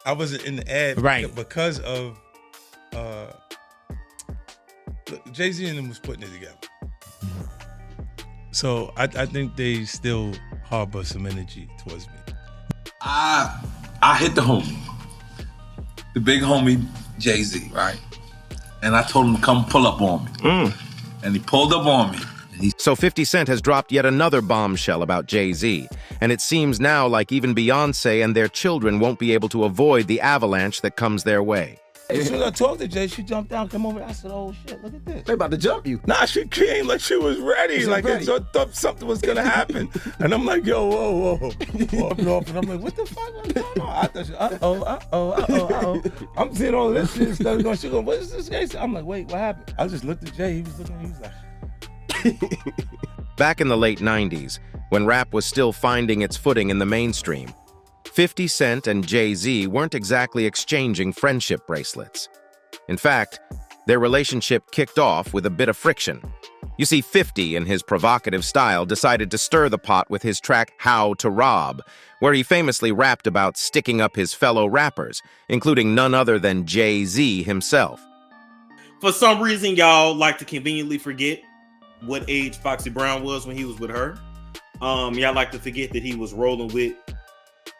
I wasn't in the ad Right. because of Jay-Z and them was putting it together. So I think they still harbor some energy towards me. I hit the homie, the big homie Jay-Z, right? And I told him to come pull up on me. And he pulled up on me. So 50 Cent has dropped yet another bombshell about Jay-Z, and it seems now like even Beyonce and their children won't be able to avoid the avalanche that comes their way. As soon as I talked to Jay, she jumped down, come over. I said, "Oh shit, look at this." They about to jump you. Nah, she came like she was ready. Like ready. I thought something was gonna happen. And I'm like, "Yo, whoa." Walking off, and I'm like, "What the fuck? What's going on?" I thought, uh-oh. I'm seeing all this shit stuff going. She going, "What is this guy?" I'm like, "Wait, what happened?" I just looked at Jay. He was looking. He was like. Back in the late 90s, when rap was still finding its footing in the mainstream, 50 Cent and Jay-Z weren't exactly exchanging friendship bracelets. In fact, their relationship kicked off with a bit of friction. You see, 50, in his provocative style, decided to stir the pot with his track How to Rob, where he famously rapped about sticking up his fellow rappers, including none other than Jay-Z himself. For some reason, y'all like to conveniently forget what age Foxy Brown was when he was with her. Y'all like to forget that he was rolling with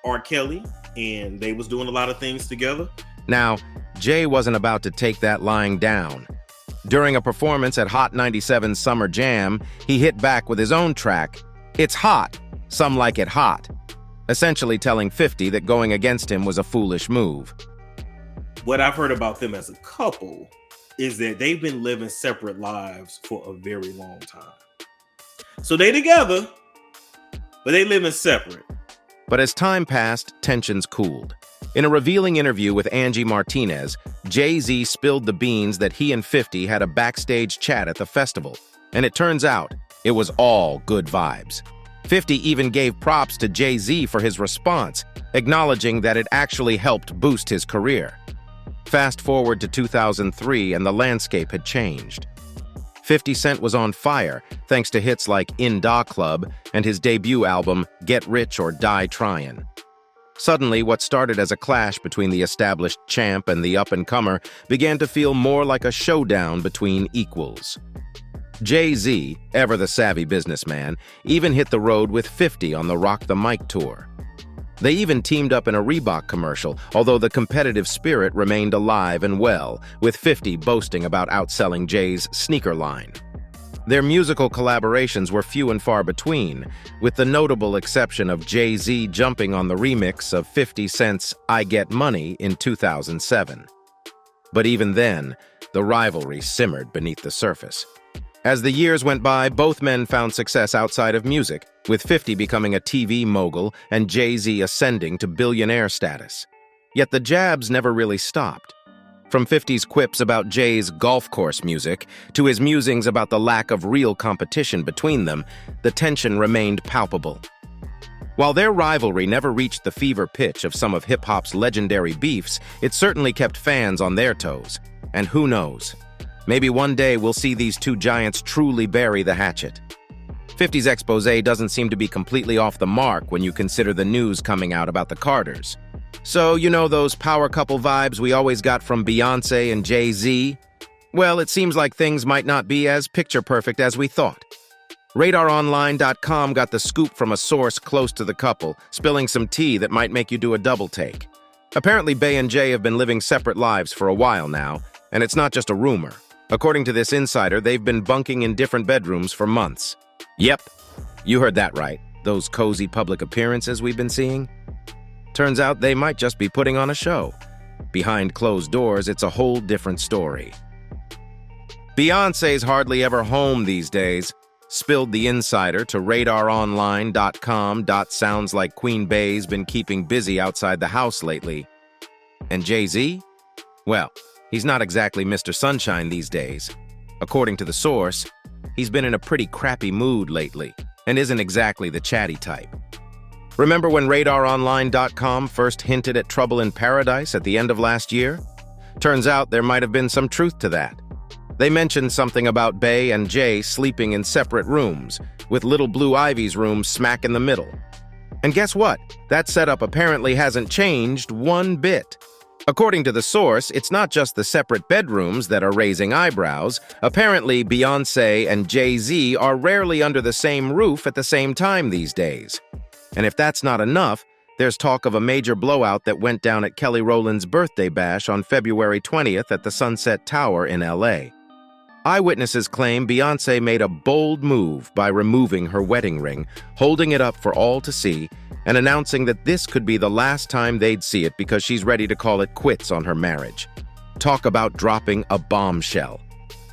R. Kelly, and they was doing a lot of things together. Now, Jay wasn't about to take that lying down. During a performance at Hot 97's Summer Jam, he hit back with his own track, It's Hot, Some Like It Hot, essentially telling 50 that going against him was a foolish move. What I've heard about them as a couple is that they've been living separate lives for a very long time. So they together, but they living separate. But as time passed, tensions cooled. In a revealing interview with Angie Martinez, Jay-Z spilled the beans that he and 50 had a backstage chat at the festival, and it turns out it was all good vibes. 50 even gave props to Jay-Z for his response, acknowledging that it actually helped boost his career. Fast forward to 2003 and the landscape had changed. 50 Cent was on fire thanks to hits like In Da Club and his debut album Get Rich or Die Tryin'. Suddenly, what started as a clash between the established champ and the up-and-comer began to feel more like a showdown between equals. Jay-Z, ever the savvy businessman, even hit the road with 50 on the Rock the Mic tour. They even teamed up in a Reebok commercial, although the competitive spirit remained alive and well, with 50 boasting about outselling Jay's sneaker line. Their musical collaborations were few and far between, with the notable exception of Jay-Z jumping on the remix of 50 Cent's I Get Money in 2007. But even then, the rivalry simmered beneath the surface. As the years went by, both men found success outside of music, with 50 becoming a TV mogul and Jay-Z ascending to billionaire status. Yet the jabs never really stopped. From 50's quips about Jay's golf course music to his musings about the lack of real competition between them, the tension remained palpable. While their rivalry never reached the fever pitch of some of hip-hop's legendary beefs, it certainly kept fans on their toes. And who knows? Maybe one day we'll see these two giants truly bury the hatchet. 50's exposé doesn't seem to be completely off the mark when you consider the news coming out about the Carters. So, you know those power couple vibes we always got from Beyonce and Jay-Z? Well, it seems like things might not be as picture-perfect as we thought. RadarOnline.com got the scoop from a source close to the couple, spilling some tea that might make you do a double take. Apparently, Bey and Jay have been living separate lives for a while now, and it's not just a rumor. According to this insider, they've been bunking in different bedrooms for months. Yep, you heard that right. Those cozy public appearances we've been seeing? Turns out they might just be putting on a show. Behind closed doors, it's a whole different story. Beyonce's hardly ever home these days, spilled the insider to RadarOnline.com. Sounds like Queen Bey's been keeping busy outside the house lately. And Jay-Z? Well, he's not exactly Mr. Sunshine these days. According to the source, he's been in a pretty crappy mood lately and isn't exactly the chatty type. Remember when RadarOnline.com first hinted at trouble in paradise at the end of last year? Turns out there might have been some truth to that. They mentioned something about Bey and Jay sleeping in separate rooms, with Little Blue Ivy's room smack in the middle. And guess what? That setup apparently hasn't changed one bit. According to the source, it's not just the separate bedrooms that are raising eyebrows. Apparently, Beyoncé and Jay-Z are rarely under the same roof at the same time these days. And if that's not enough, there's talk of a major blowout that went down at Kelly Rowland's birthday bash on February 20th at the Sunset Tower in LA. Eyewitnesses claim Beyoncé made a bold move by removing her wedding ring, holding it up for all to see, and announcing that this could be the last time they'd see it because she's ready to call it quits on her marriage. Talk about dropping a bombshell.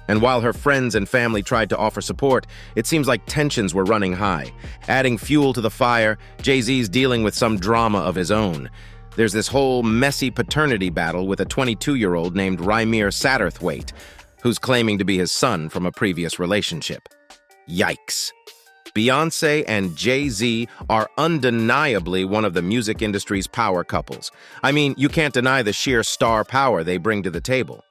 And while her friends and family tried to offer support, it seems like tensions were running high. Adding fuel to the fire, Jay-Z's dealing with some drama of his own. There's this whole messy paternity battle with a 22-year-old named Rymir Satterthwaite, who's claiming to be his son from a previous relationship. Yikes. Beyoncé and Jay-Z are undeniably one of the music industry's power couples. I mean, you can't deny the sheer star power they bring to the table.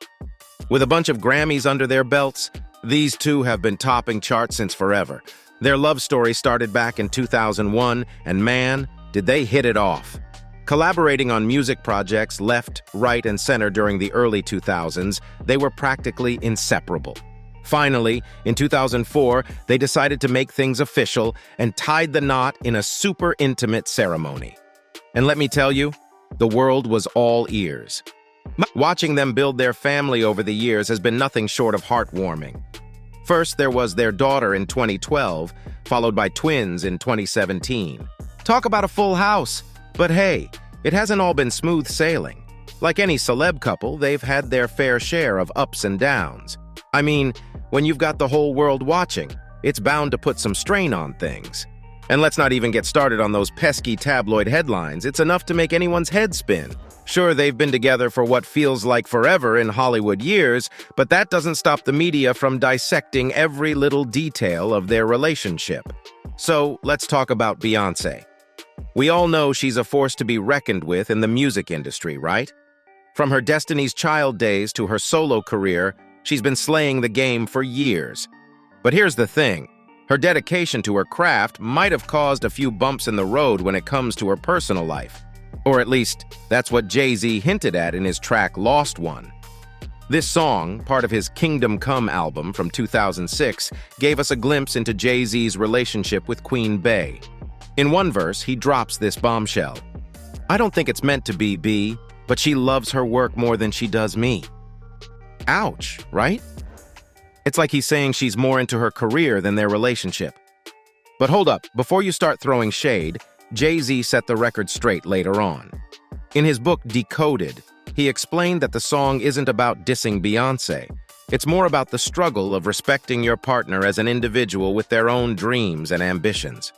With a bunch of Grammys under their belts, these two have been topping charts since forever. Their love story started back in 2001, and man, did they hit it off. Collaborating on music projects left, right, and center during the early 2000s, they were practically inseparable. Finally, in 2004, they decided to make things official and tied the knot in a super intimate ceremony. And let me tell you, the world was all ears. Watching them build their family over the years has been nothing short of heartwarming. First, there was their daughter in 2012, followed by twins in 2017. Talk about a full house! But hey, it hasn't all been smooth sailing. Like any celeb couple, they've had their fair share of ups and downs. I mean, when you've got the whole world watching, it's bound to put some strain on things. And let's not even get started on those pesky tabloid headlines. It's enough to make anyone's head spin. Sure, they've been together for what feels like forever in Hollywood years, but that doesn't stop the media from dissecting every little detail of their relationship. So, let's talk about Beyoncé. We all know she's a force to be reckoned with in the music industry, right? From her Destiny's Child days to her solo career, she's been slaying the game for years. But here's the thing. Her dedication to her craft might have caused a few bumps in the road when it comes to her personal life. Or at least, that's what Jay-Z hinted at in his track Lost One. This song, part of his Kingdom Come album from 2006, gave us a glimpse into Jay-Z's relationship with Queen Bey. In one verse, he drops this bombshell. I don't think it's meant to be B, but she loves her work more than she does me. Ouch, right? It's like he's saying she's more into her career than their relationship. But hold up, before you start throwing shade, Jay-Z set the record straight later on. In his book Decoded, he explained that the song isn't about dissing Beyoncé. It's more about the struggle of respecting your partner as an individual with their own dreams and ambitions.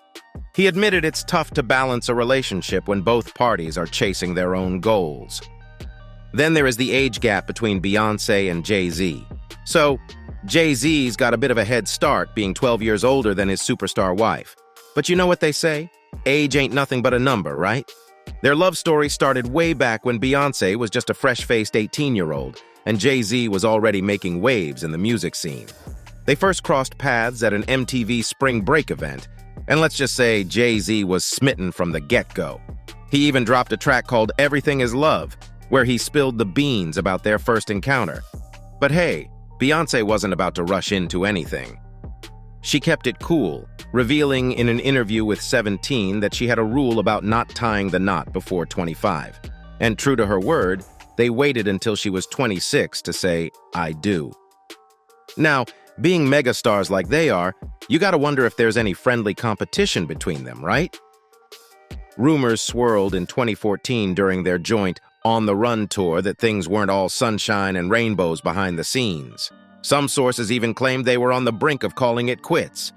He admitted it's tough to balance a relationship when both parties are chasing their own goals. Then there is the age gap between Beyoncé and Jay-Z. So, Jay-Z's got a bit of a head start, being 12 years older than his superstar wife. But you know what they say? Age ain't nothing but a number, right? Their love story started way back when Beyoncé was just a fresh-faced 18-year-old, and Jay-Z was already making waves in the music scene. They first crossed paths at an MTV Spring Break event, and let's just say Jay-Z was smitten from the get-go. He even dropped a track called Everything Is Love, where he spilled the beans about their first encounter. But hey, Beyoncé wasn't about to rush into anything. She kept it cool, revealing in an interview with 17 that she had a rule about not tying the knot before 25. And true to her word, they waited until she was 26 to say, I do. Now, being megastars like they are, you gotta wonder if there's any friendly competition between them, right? Rumors swirled in 2014 during their joint On the Run tour that things weren't all sunshine and rainbows behind the scenes. Some sources even claimed they were on the brink of calling it quits.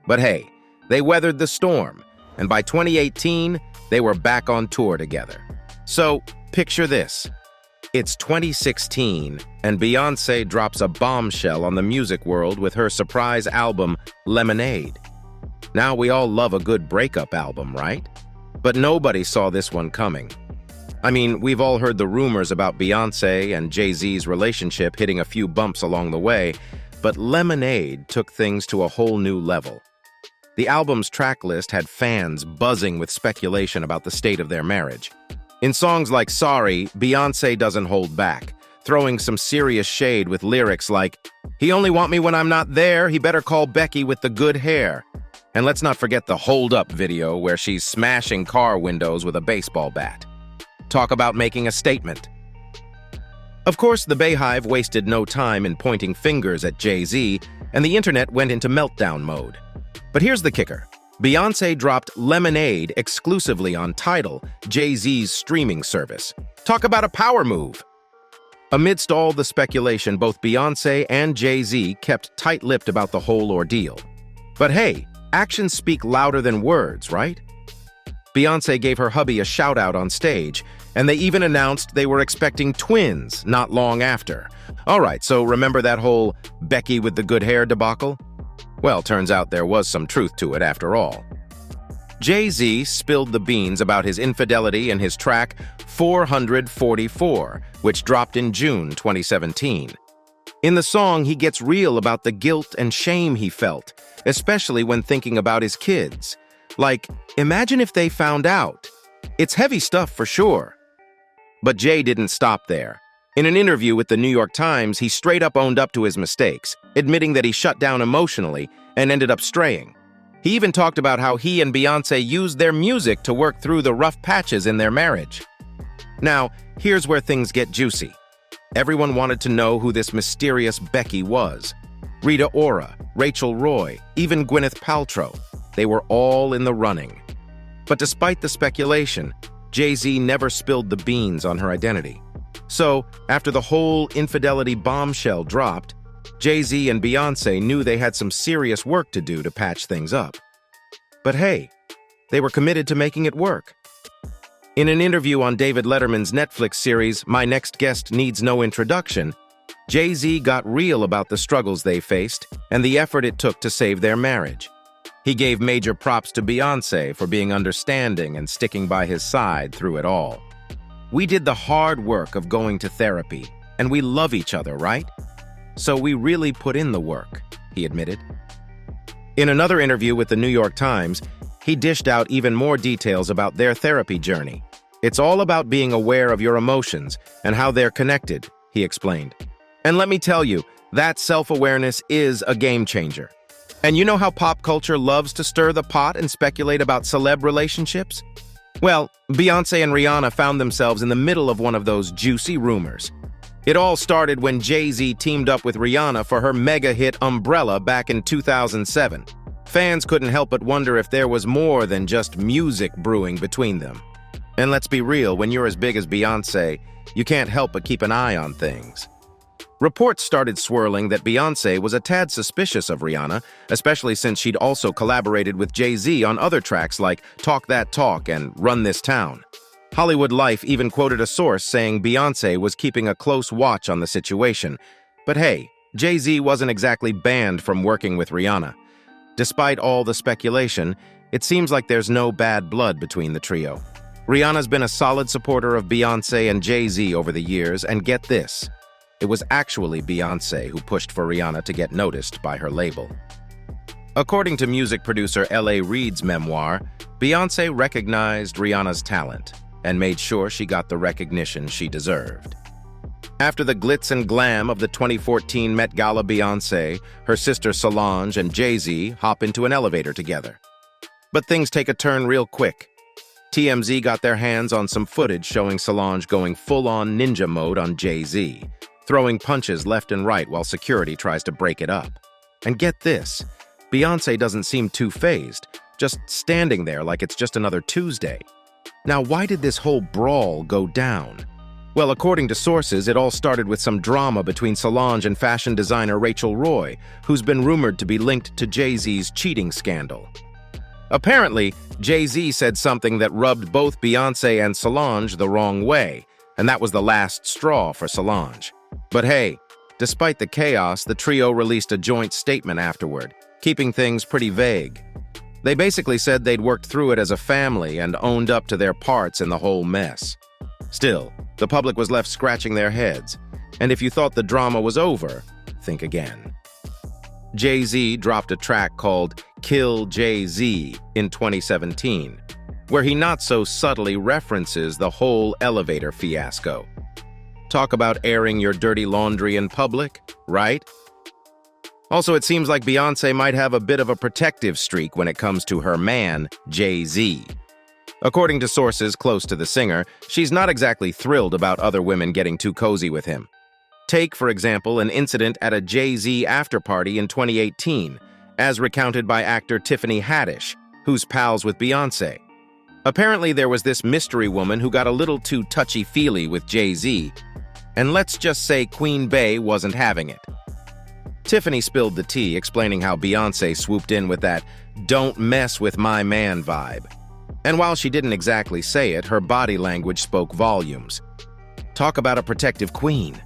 But hey, they weathered the storm, and by 2018, they were back on tour together. So, picture this. It's 2016, and Beyoncé drops a bombshell on the music world with her surprise album, Lemonade. Now, we all love a good breakup album, right? But nobody saw this one coming. I mean, we've all heard the rumors about Beyoncé and Jay-Z's relationship hitting a few bumps along the way, but Lemonade took things to a whole new level. The album's track list had fans buzzing with speculation about the state of their marriage. In songs like Sorry, Beyoncé doesn't hold back, throwing some serious shade with lyrics like, "He only want me when I'm not there, he better call Becky with the good hair." And let's not forget the Hold Up video where she's smashing car windows with a baseball bat. Talk about making a statement. Of course, the Beyhive wasted no time in pointing fingers at Jay-Z, and the internet went into meltdown mode. But here's the kicker. Beyoncé dropped Lemonade exclusively on Tidal, Jay-Z's streaming service. Talk about a power move. Amidst all the speculation, both Beyoncé and Jay-Z kept tight-lipped about the whole ordeal. But hey, actions speak louder than words, right? Beyoncé gave her hubby a shout-out on stage, and they even announced they were expecting twins not long after. All right, so remember that whole Becky with the good hair debacle? Well, turns out there was some truth to it after all. Jay-Z spilled the beans about his infidelity in his track 444, which dropped in June 2017. In the song, he gets real about the guilt and shame he felt, especially when thinking about his kids. Like, imagine if they found out. It's heavy stuff for sure. But Jay didn't stop there. In an interview with the New York Times, he straight up owned up to his mistakes, admitting that he shut down emotionally and ended up straying. He even talked about how he and Beyoncé used their music to work through the rough patches in their marriage. Now, here's where things get juicy. Everyone wanted to know who this mysterious Becky was. Rita Ora, Rachel Roy, even Gwyneth Paltrow. They were all in the running. But despite the speculation, Jay-Z never spilled the beans on her identity. So, after the whole infidelity bombshell dropped, Jay-Z and Beyoncé knew they had some serious work to do to patch things up. But hey, they were committed to making it work. In an interview on David Letterman's Netflix series, My Next Guest Needs No Introduction, Jay-Z got real about the struggles they faced and the effort it took to save their marriage. He gave major props to Beyoncé for being understanding and sticking by his side through it all. "We did the hard work of going to therapy, and we love each other, right? So we really put in the work," he admitted. In another interview with the New York Times, he dished out even more details about their therapy journey. "It's all about being aware of your emotions and how they're connected," he explained. "And let me tell you, that self-awareness is a game changer. And you know how pop culture loves to stir the pot and speculate about celeb relationships? Well, Beyoncé and Rihanna found themselves in the middle of one of those juicy rumors. It all started when Jay-Z teamed up with Rihanna for her mega hit Umbrella back in 2007. Fans couldn't help but wonder if there was more than just music brewing between them. And let's be real, when you're as big as Beyoncé, you can't help but keep an eye on things. Reports started swirling that Beyoncé was a tad suspicious of Rihanna, especially since she'd also collaborated with Jay-Z on other tracks like Talk That Talk and Run This Town. Hollywood Life even quoted a source saying Beyoncé was keeping a close watch on the situation. But hey, Jay-Z wasn't exactly banned from working with Rihanna. Despite all the speculation, it seems like there's no bad blood between the trio. Rihanna's been a solid supporter of Beyoncé and Jay-Z over the years, and get this, it was actually Beyoncé who pushed for Rihanna to get noticed by her label. According to music producer L.A. Reid's memoir, Beyoncé recognized Rihanna's talent and made sure she got the recognition she deserved. After the glitz and glam of the 2014 Met Gala, Beyoncé, her sister Solange, and Jay-Z hop into an elevator together. But things take a turn real quick. TMZ got their hands on some footage showing Solange going full-on ninja mode on Jay-Z, throwing punches left and right while security tries to break it up. And get this, Beyoncé doesn't seem too fazed, just standing there like it's just another Tuesday. Now, why did this whole brawl go down? Well, according to sources, it all started with some drama between Solange and fashion designer Rachel Roy, who's been rumored to be linked to Jay-Z's cheating scandal. Apparently, Jay-Z said something that rubbed both Beyoncé and Solange the wrong way, and that was the last straw for Solange. But hey, despite the chaos, the trio released a joint statement afterward, keeping things pretty vague. They basically said they'd worked through it as a family and owned up to their parts in the whole mess. Still, the public was left scratching their heads, and if you thought the drama was over, think again. Jay-Z dropped a track called Kill Jay-Z in 2017, where he not so subtly references the whole elevator fiasco. Talk about airing your dirty laundry in public, right? Also, it seems like Beyoncé might have a bit of a protective streak when it comes to her man, Jay-Z. According to sources close to the singer, she's not exactly thrilled about other women getting too cozy with him. Take, for example, an incident at a Jay-Z after-party in 2018, as recounted by actor Tiffany Haddish, who's pals with Beyoncé. Apparently, there was this mystery woman who got a little too touchy-feely with Jay-Z, and let's just say Queen Bey wasn't having it. Tiffany spilled the tea, explaining how Beyoncé swooped in with that "don't mess with my man" vibe. And while she didn't exactly say it, her body language spoke volumes. Talk about a protective queen.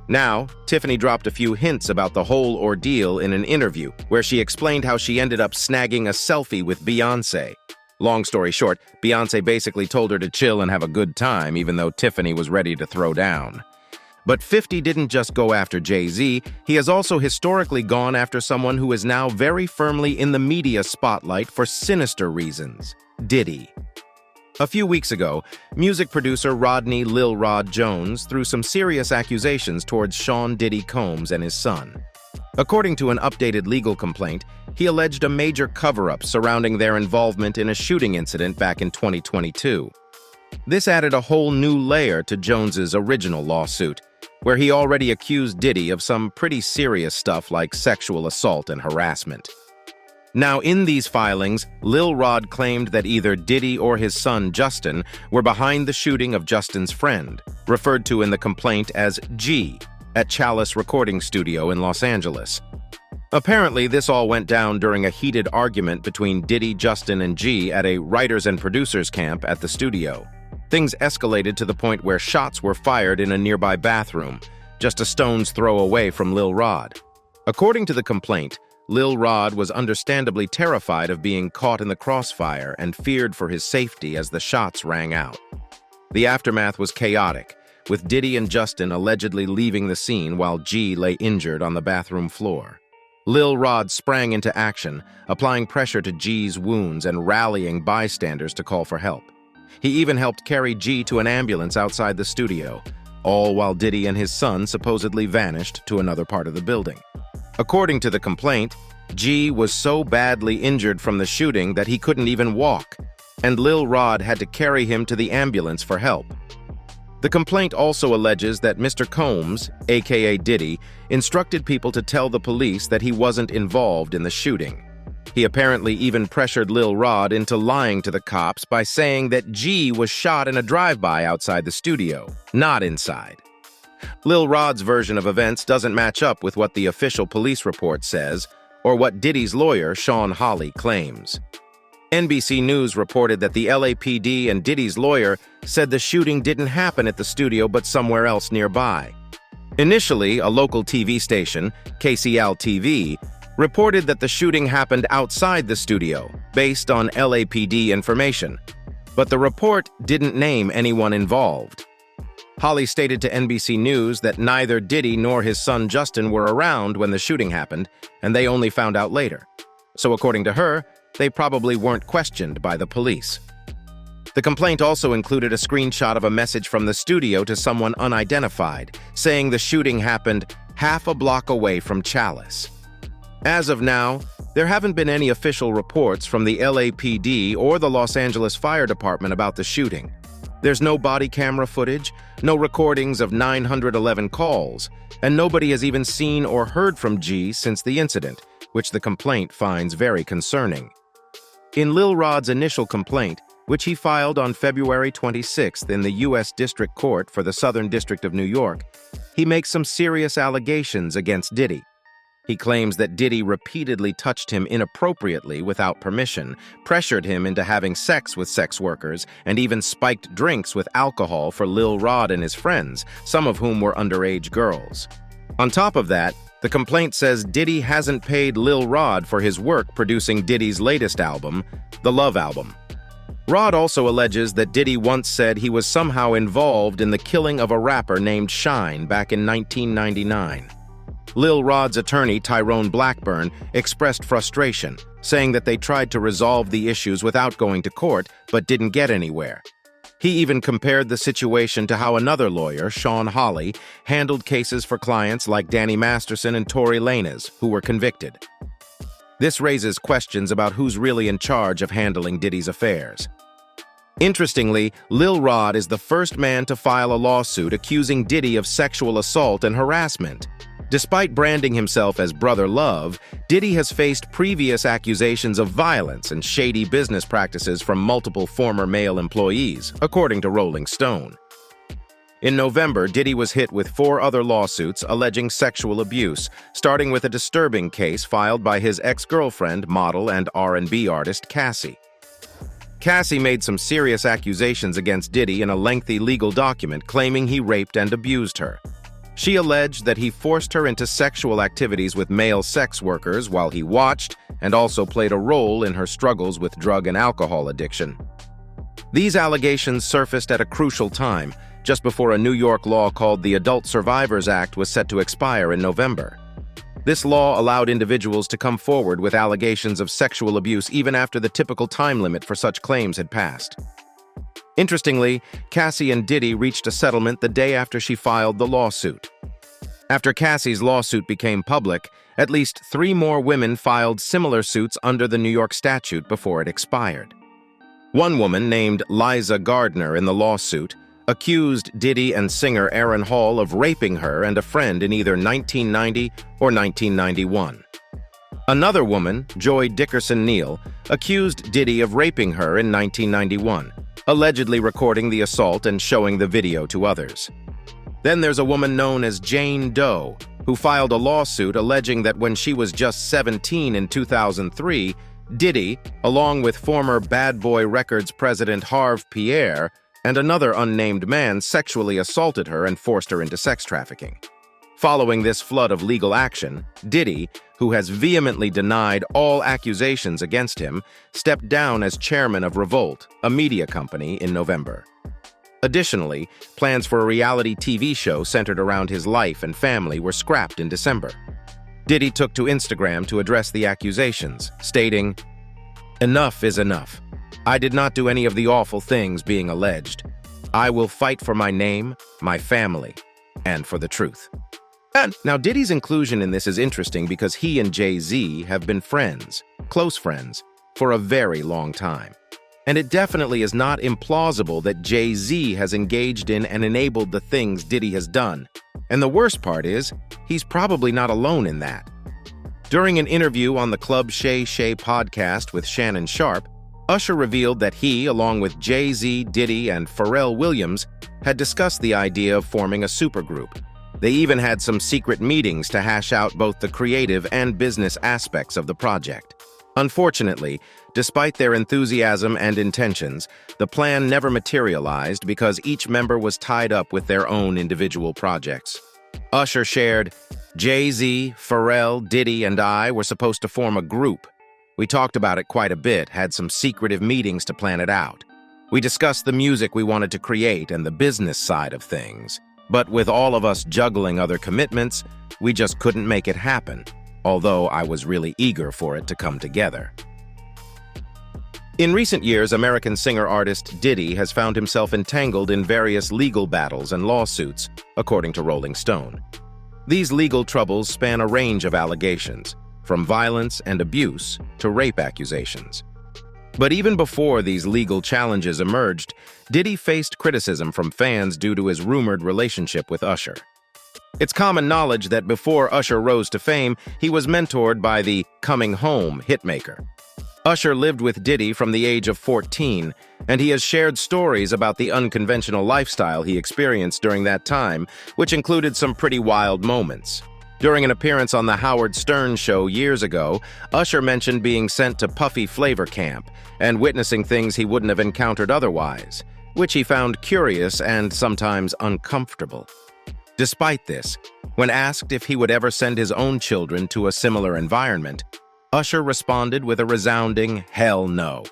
Now, Tiffany dropped a few hints about the whole ordeal in an interview where she explained how she ended up snagging a selfie with Beyoncé. Long story short, Beyoncé basically told her to chill and have a good time, even though Tiffany was ready to throw down. But 50 didn't just go after Jay-Z, he has also historically gone after someone who is now very firmly in the media spotlight for sinister reasons: Diddy. A few weeks ago, music producer Rodney Lil Rod Jones threw some serious accusations towards Sean Diddy Combs and his son. According to an updated legal complaint, he alleged a major cover-up surrounding their involvement in a shooting incident back in 2022. This added a whole new layer to Jones's original lawsuit, where he already accused Diddy of some pretty serious stuff like sexual assault and harassment. Now, in these filings, Lil Rod claimed that either Diddy or his son, Justin, were behind the shooting of Justin's friend, referred to in the complaint as G, at Chalice Recording Studio in Los Angeles. Apparently, this all went down during a heated argument between Diddy, Justin, and G at a writers and producers camp at the studio. Things escalated to the point where shots were fired in a nearby bathroom, just a stone's throw away from Lil Rod. According to the complaint, Lil Rod was understandably terrified of being caught in the crossfire and feared for his safety as the shots rang out. The aftermath was chaotic, with Diddy and Justin allegedly leaving the scene while G lay injured on the bathroom floor. Lil Rod sprang into action, applying pressure to G's wounds and rallying bystanders to call for help. He even helped carry G to an ambulance outside the studio, all while Diddy and his son supposedly vanished to another part of the building. According to the complaint, G was so badly injured from the shooting that he couldn't even walk, and Lil Rod had to carry him to the ambulance for help. The complaint also alleges that Mr. Combs, aka Diddy, instructed people to tell the police that he wasn't involved in the shooting. He apparently even pressured Lil Rod into lying to the cops by saying that G was shot in a drive-by outside the studio, not inside. Lil Rod's version of events doesn't match up with what the official police report says or what Diddy's lawyer, Sean Hawley, claims. NBC News reported that the LAPD and Diddy's lawyer said the shooting didn't happen at the studio but somewhere else nearby. Initially, a local TV station, KCL-TV, reported that the shooting happened outside the studio, based on LAPD information, but the report didn't name anyone involved. Hawley stated to NBC News that neither Diddy nor his son Justin were around when the shooting happened, and they only found out later. So according to her, they probably weren't questioned by the police. The complaint also included a screenshot of a message from the studio to someone unidentified, saying the shooting happened half a block away from Chalice. As of now, there haven't been any official reports from the LAPD or the Los Angeles Fire Department about the shooting. There's no body camera footage, no recordings of 911 calls, and nobody has even seen or heard from G since the incident, which the complaint finds very concerning. In Lil Rod's initial complaint, which he filed on February 26th in the U.S. District Court for the Southern District of New York, he makes some serious allegations against Diddy. He claims that Diddy repeatedly touched him inappropriately without permission, pressured him into having sex with sex workers, and even spiked drinks with alcohol for Lil Rod and his friends, some of whom were underage girls. On top of that, the complaint says Diddy hasn't paid Lil Rod for his work producing Diddy's latest album, The Love Album. Rod also alleges that Diddy once said he was somehow involved in the killing of a rapper named Shyne back in 1999. Lil Rod's attorney, Tyrone Blackburn, expressed frustration, saying that they tried to resolve the issues without going to court but didn't get anywhere. He even compared the situation to how another lawyer, Sean Hawley, handled cases for clients like Danny Masterson and Tory Lanez, who were convicted. This raises questions about who's really in charge of handling Diddy's affairs. Interestingly, Lil Rod is the first man to file a lawsuit accusing Diddy of sexual assault and harassment. Despite branding himself as Brother Love, Diddy has faced previous accusations of violence and shady business practices from multiple former male employees, according to Rolling Stone. In November, Diddy was hit with 4 other lawsuits alleging sexual abuse, starting with a disturbing case filed by his ex-girlfriend, model and R&B artist Cassie. Cassie made some serious accusations against Diddy in a lengthy legal document claiming he raped and abused her. She alleged that he forced her into sexual activities with male sex workers while he watched and also played a role in her struggles with drug and alcohol addiction. These allegations surfaced at a crucial time, just before a New York law called the Adult Survivors Act was set to expire in November. This law allowed individuals to come forward with allegations of sexual abuse even after the typical time limit for such claims had passed. Interestingly, Cassie and Diddy reached a settlement the day after she filed the lawsuit. After Cassie's lawsuit became public, at least 3 more women filed similar suits under the New York statute before it expired. One woman, named Liza Gardner in the lawsuit, accused Diddy and singer Aaron Hall of raping her and a friend in either 1990 or 1991. Another woman, Joy Dickerson Neal, accused Diddy of raping her in 1991, allegedly recording the assault and showing the video to others. Then there's a woman known as Jane Doe, who filed a lawsuit alleging that when she was just 17 in 2003, Diddy, along with former Bad Boy Records president Harve Pierre, and another unnamed man sexually assaulted her and forced her into sex trafficking. Following this flood of legal action, Diddy, who has vehemently denied all accusations against him, stepped down as chairman of Revolt, a media company, in November. Additionally, plans for a reality TV show centered around his life and family were scrapped in December. Diddy took to Instagram to address the accusations, stating, "Enough is enough. I did not do any of the awful things being alleged. I will fight for my name, my family, and for the truth." And now, Diddy's inclusion in this is interesting because he and Jay-Z have been friends, close friends, for a very long time. And it definitely is not implausible that Jay-Z has engaged in and enabled the things Diddy has done. And the worst part is, he's probably not alone in that. During an interview on the Club Shay Shay podcast with Shannon Sharpe, Usher revealed that he, along with Jay-Z, Diddy, and Pharrell Williams, had discussed the idea of forming a supergroup. They even had some secret meetings to hash out both the creative and business aspects of the project. Unfortunately, despite their enthusiasm and intentions, the plan never materialized because each member was tied up with their own individual projects. Usher shared, "Jay-Z, Pharrell, Diddy, and I were supposed to form a group. We talked about it quite a bit, had some secretive meetings to plan it out. We discussed the music we wanted to create and the business side of things. But with all of us juggling other commitments, we just couldn't make it happen, although I was really eager for it to come together." In recent years, American singer-artist Diddy has found himself entangled in various legal battles and lawsuits, according to Rolling Stone. These legal troubles span a range of allegations, from violence and abuse to rape accusations. But even before these legal challenges emerged, Diddy faced criticism from fans due to his rumored relationship with Usher. It's common knowledge that before Usher rose to fame, he was mentored by the Coming Home hitmaker. Usher lived with Diddy from the age of 14, and he has shared stories about the unconventional lifestyle he experienced during that time, which included some pretty wild moments. During an appearance on The Howard Stern Show years ago, Usher mentioned being sent to Puffy Flavor Camp and witnessing things he wouldn't have encountered otherwise, which he found curious and sometimes uncomfortable. Despite this, when asked if he would ever send his own children to a similar environment, Usher responded with a resounding hell no.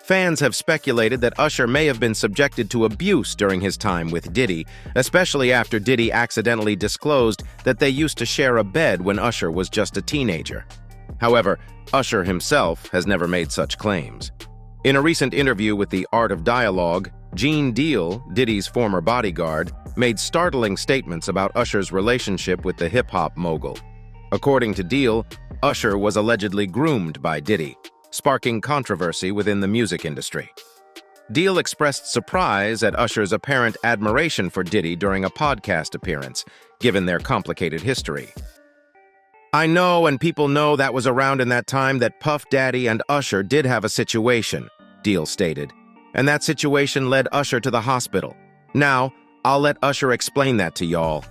Fans have speculated that Usher may have been subjected to abuse during his time with Diddy, especially after Diddy accidentally disclosed that they used to share a bed when Usher was just a teenager. However, Usher himself has never made such claims. In a recent interview with The Art of Dialogue, Gene Deal, Diddy's former bodyguard, made startling statements about Usher's relationship with the hip-hop mogul. According to Deal, Usher was allegedly groomed by Diddy, sparking controversy within the music industry. Deal expressed surprise at Usher's apparent admiration for Diddy during a podcast appearance, given their complicated history. "I know, and people know that was around in that time, that Puff Daddy and Usher did have a situation," Deal stated. "And that situation led Usher to the hospital. Now, I'll let Usher explain that to y'all.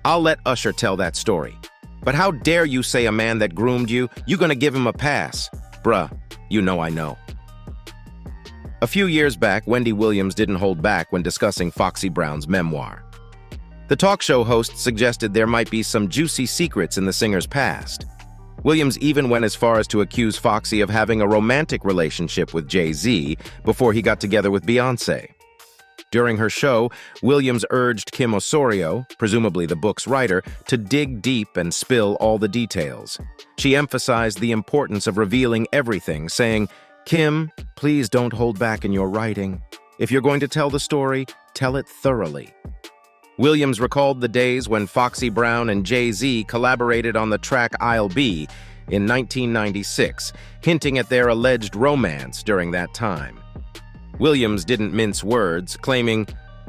I'll let Usher tell that story. But how dare you say a man that groomed you gonna give him a pass? Bruh, you know I know." A few years back, Wendy Williams didn't hold back when discussing Foxy Brown's memoir. The talk show host suggested there might be some juicy secrets in the singer's past. Williams even went as far as to accuse Foxy of having a romantic relationship with Jay-Z before he got together with Beyoncé. During her show, Williams urged Kim Osorio, presumably the book's writer, to dig deep and spill all the details. She emphasized the importance of revealing everything, saying, "Kim, please don't hold back in your writing. If you're going to tell the story, tell it thoroughly." Williams recalled the days when Foxy Brown and Jay-Z collaborated on the track I'll Be in 1996, hinting at their alleged romance during that time. Williams didn't mince words, claiming,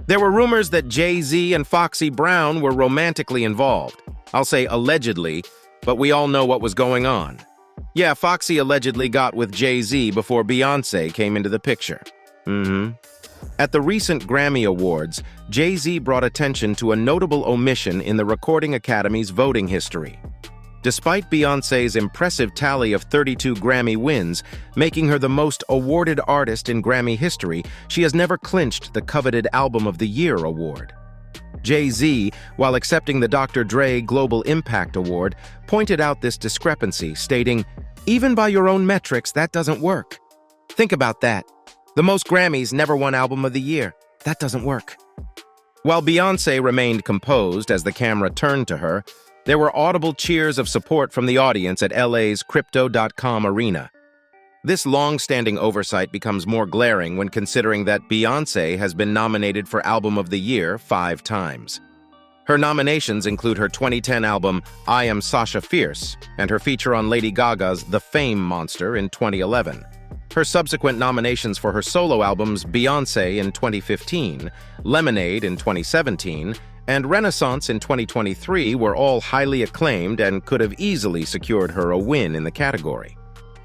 "There were rumors that Jay-Z and Foxy Brown were romantically involved. I'll say allegedly, but we all know what was going on. Yeah, Foxy allegedly got with Jay-Z before Beyoncé came into the picture." At the recent Grammy Awards, Jay-Z brought attention to a notable omission in the Recording Academy's voting history. Despite Beyoncé's impressive tally of 32 Grammy wins, making her the most awarded artist in Grammy history, she has never clinched the coveted Album of the Year award. Jay-Z, while accepting the Dr. Dre Global Impact Award, pointed out this discrepancy, stating, "Even by your own metrics, that doesn't work. Think about that. The most Grammys never won Album of the Year. That doesn't work." While Beyoncé remained composed as the camera turned to her, there were audible cheers of support from the audience at LA's Crypto.com arena. This long-standing oversight becomes more glaring when considering that Beyoncé has been nominated for Album of the Year 5 times. Her nominations include her 2010 album I Am Sasha Fierce and her feature on Lady Gaga's The Fame Monster in 2011. Her subsequent nominations for her solo albums Beyoncé in 2015, Lemonade in 2017, and Renaissance in 2023 were all highly acclaimed and could have easily secured her a win in the category.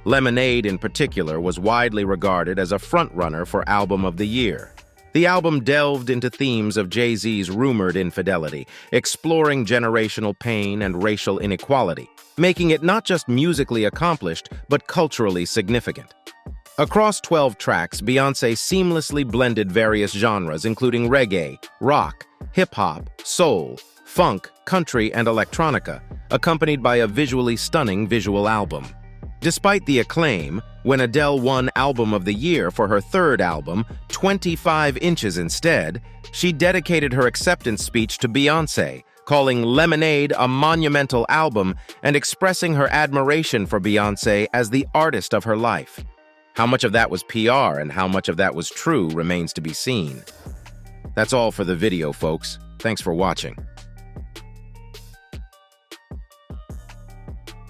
Lemonade, in particular, was widely regarded as a frontrunner for Album of the Year. The album delved into themes of Jay-Z's rumored infidelity, exploring generational pain and racial inequality, making it not just musically accomplished, but culturally significant. Across 12 tracks, Beyoncé seamlessly blended various genres, including reggae, rock, hip-hop, soul, funk, country, and electronica, accompanied by a visually stunning visual album. Despite the acclaim, when Adele won Album of the Year for her third album, 25 Inches instead, she dedicated her acceptance speech to Beyoncé, calling Lemonade a monumental album and expressing her admiration for Beyoncé as the artist of her life. How much of that was PR and how much of that was true remains to be seen. That's all for the video, folks. Thanks for watching.